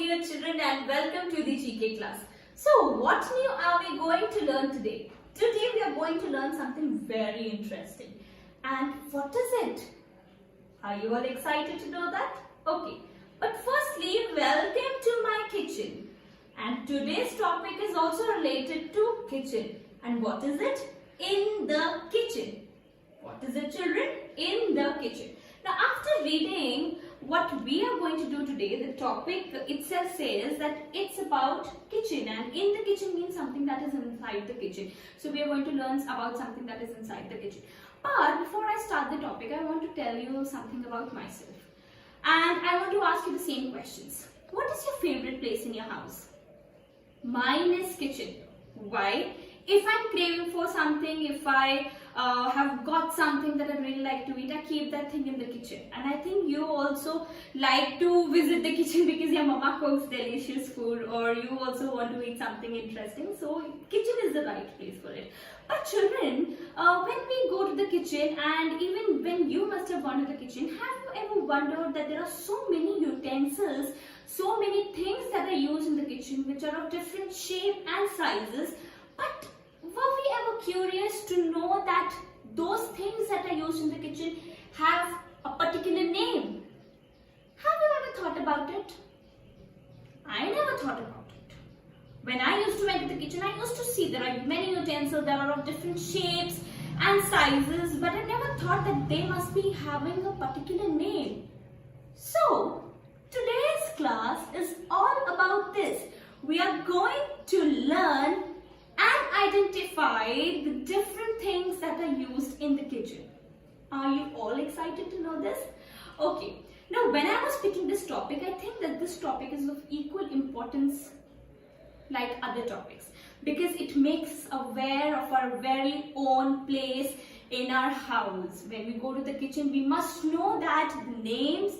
dear children, and welcome to the GK class. So what new are we going to learn today? Today we are going to learn something very interesting. And what is it? Are you all excited to know that? Okay. But firstly, welcome to my kitchen. And today's topic is also related to kitchen. And what is it? In the kitchen. What is it, children? In the kitchen. Now, after reading what we are going to do today, the topic itself says that it's about kitchen, and in the kitchen means something that is inside the kitchen. So we are going to learn about something that is inside the kitchen. But before I start the topic, I want to tell you something about myself. And I want to ask you the same questions. What is your favorite place in your house? Mine is kitchen. Why? If I'm craving for something, if I have got something that I really like to eat, I keep that thing in the kitchen. And I think you also like to visit the kitchen because your mama cooks delicious food, or you also want to eat something interesting. So kitchen is the right place for it. But children, when we go to the kitchen, and even when you must have gone to the kitchen, have you ever wondered that there are so many utensils, so many things that are used in the kitchen which are of different shape and sizes? But were we ever curious to know that those things that are used in the kitchen have a particular name? Have you ever thought about it? I never thought about it. When I used to enter the kitchen, I used to see there are many utensils that are of different shapes and sizes, but I never thought that they must be having a particular name. So, today's class is all about this. We are going to learn and identify the different things that are used in the kitchen. Are you all excited to know this? Okay. Now, when I was picking this topic, I think that this topic is of equal importance like other topics, because it makes us aware of our very own place in our house. When we go to the kitchen, we must know that the names,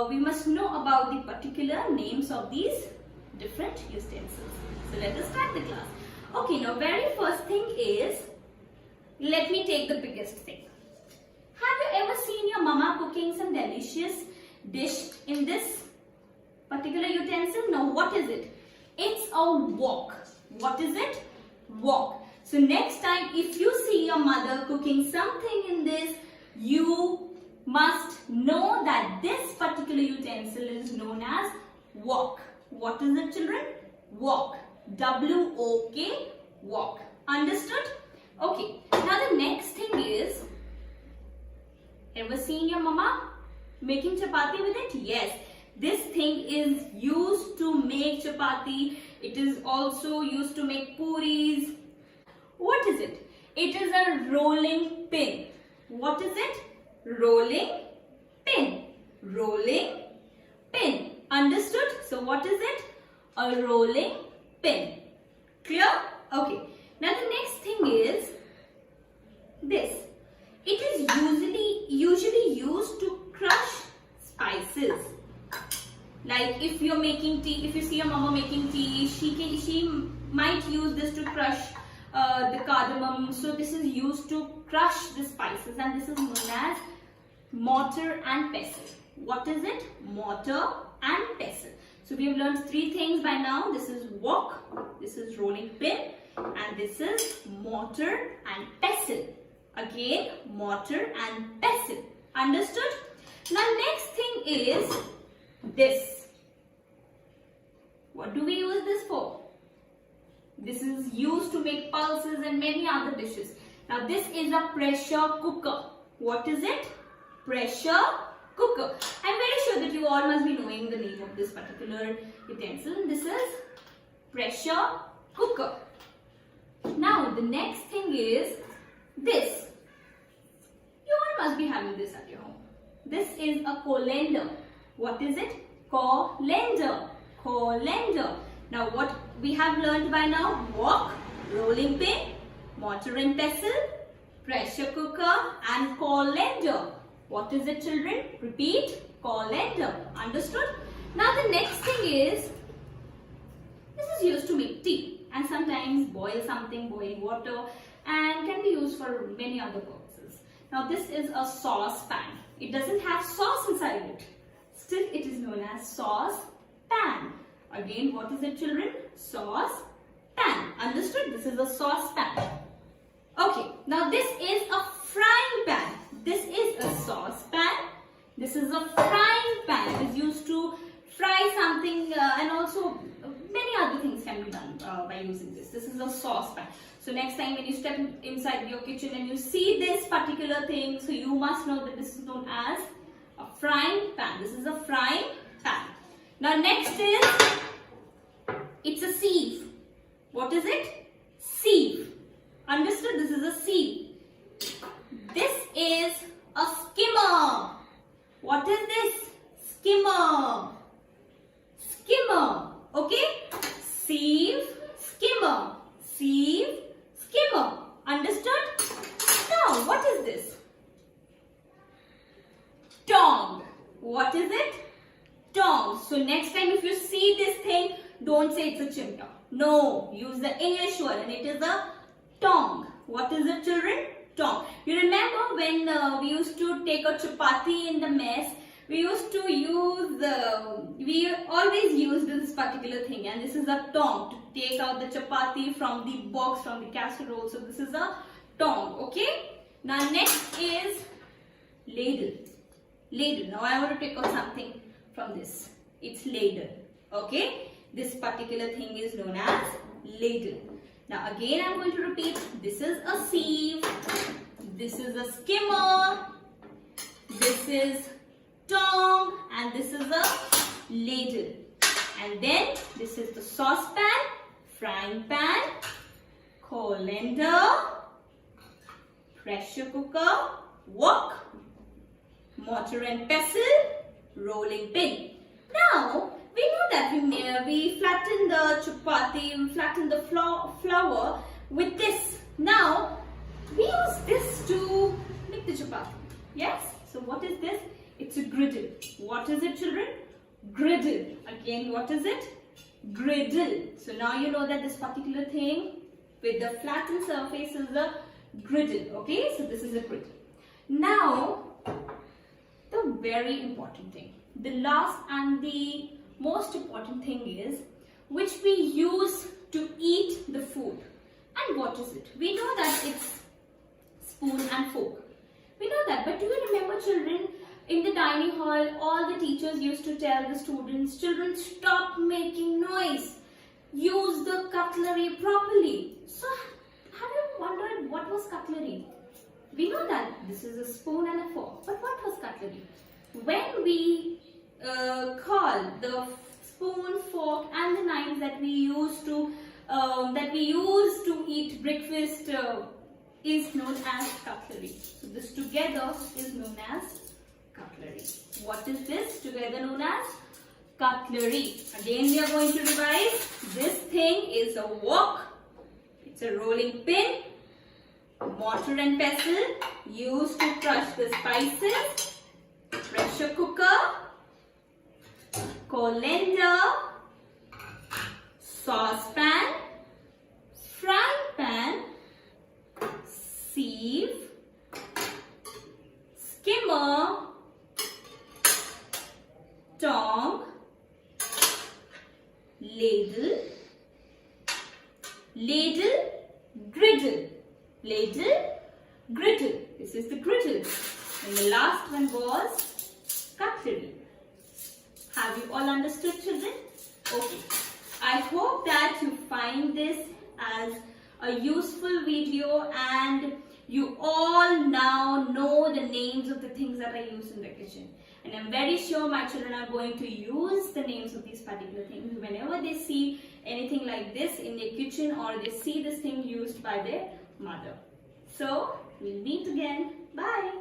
we must know about the particular names of these different utensils. So let us start the class. Okay, now very first thing is, let me take the biggest thing. Have you ever seen your mama cooking some delicious dish in this particular utensil? Now what is it? It's a wok. What is it? Wok. So next time if you see your mother cooking something in this, you must know that this particular utensil is known as wok. What is it, children? Wok. W-O-K, wok. Understood? Okay. Now the next thing is, ever seen your mama making chapati with it? Yes. This thing is used to make chapati. It is also used to make puris. What is it? It is a rolling pin. What is it? Rolling pin. Rolling pin. Understood? So what is it? A rolling pin. Clear? Okay. Now the next thing is this. It is usually used to crush spices. Like if you're making tea, if you see your mama making tea, she might use this to crush the cardamom. So this is used to crush the spices, and this is known as mortar and pestle. What is it? Mortar and pestle. So we have learned three things by now. This is wok, this is rolling pin, and this is mortar and pestle. Again, mortar and pestle. Understood? Now next thing is this. What do we use this for? This is used to make pulses and many other dishes. Now this is a pressure cooker. What is it? Pressure cooker. I'm very sure that you all must be knowing the name of this particular utensil. And this is pressure cooker. Now the next thing is this. You all must be having this at your home. This is a colander. What is it? Colander. Colander. Now what we have learned by now? Wok, rolling pin, mortar and pestle, pressure cooker, and colander. What is it, children? Repeat. Colander. Understood? Now the next thing is, this is used to make tea and sometimes boil something, boil water, and can be used for many other purposes. Now this is a saucepan. It doesn't have sauce inside it. Still, it is known as sauce pan. Again, what is it, children? Sauce pan. Understood? This is a sauce pan. Okay, now this is a frying pan. This is a sauce pan. This is a frying pan. It is used to fry something and also many other things can be done by using this. This is a sauce pan. So next time when you step inside your kitchen and you see this particular thing, so you must know that this is known as a frying pan. This is a frying pan. Now next is, it's a sieve. What is it? Sieve. Understood? This is a sieve. This is a skimmer. What is this? Skimmer. Skimmer. Okay? Sieve, skimmer. Sieve, skimmer. Understood? Now, what is this? Tong. What is it? Tong. So next time if you see this thing, don't say it's a chimta. No, use the English word and it is a tong. What is it, children? Tong. You remember when we used to take a chapati in the mess, we used to use, we always used this particular thing, and this is a tong to take out the chapati from the box, from the casserole. So this is a tong, okay? Now next is ladle. Ladle. Now I want to take out something from this. It's ladle, okay? This particular thing is known as ladle. Now again I am going to repeat. This is a sieve. This is a skimmer. This is tong, and this is a ladle. And then this is the saucepan, frying pan, colander, pressure cooker, wok, mortar and pestle, rolling pin. Now we know that we flatten the chapati, we flatten the flour with this. Now we use this to make the chapati. Yes? So what is this? It's a griddle. What is it, children? Griddle. Again, what is it? Griddle. So now you know that this particular thing with the flattened surface is a griddle. Okay, so this is a griddle. Now, the very important thing. The last and the most important thing is which we use to eat the food. And what is it? We know that it's spoon and fork. We know that, but do you remember, children, in the dining hall, all the teachers used to tell the students, children, stop making noise. Use the cutlery properly. So, have you wondered what was cutlery? We know that this is a spoon and a fork, but what was cutlery? When we call the spoon, fork, and the knives that we use to eat breakfast is known as cutlery. So this together is known as cutlery. What is this together known as? Cutlery. Again we are going to revise. This thing is a wok. It's a rolling pin. Mortar and pestle used to crush the spices. Pressure cooker. Colander. Saucepan. Frying pan. Sieve. Skimmer. Tong. Ladle. Ladle. Griddle. Ladle. Griddle. This is the griddle. And the last one was cutlery. Have you all understood, children? Okay. I hope that you find this as a useful video and you all now know the names of the things that I use in the kitchen. And I'm very sure my children are going to use the names of these particular things whenever they see anything like this in their kitchen or they see this thing used by their mother. So, we'll meet again. Bye.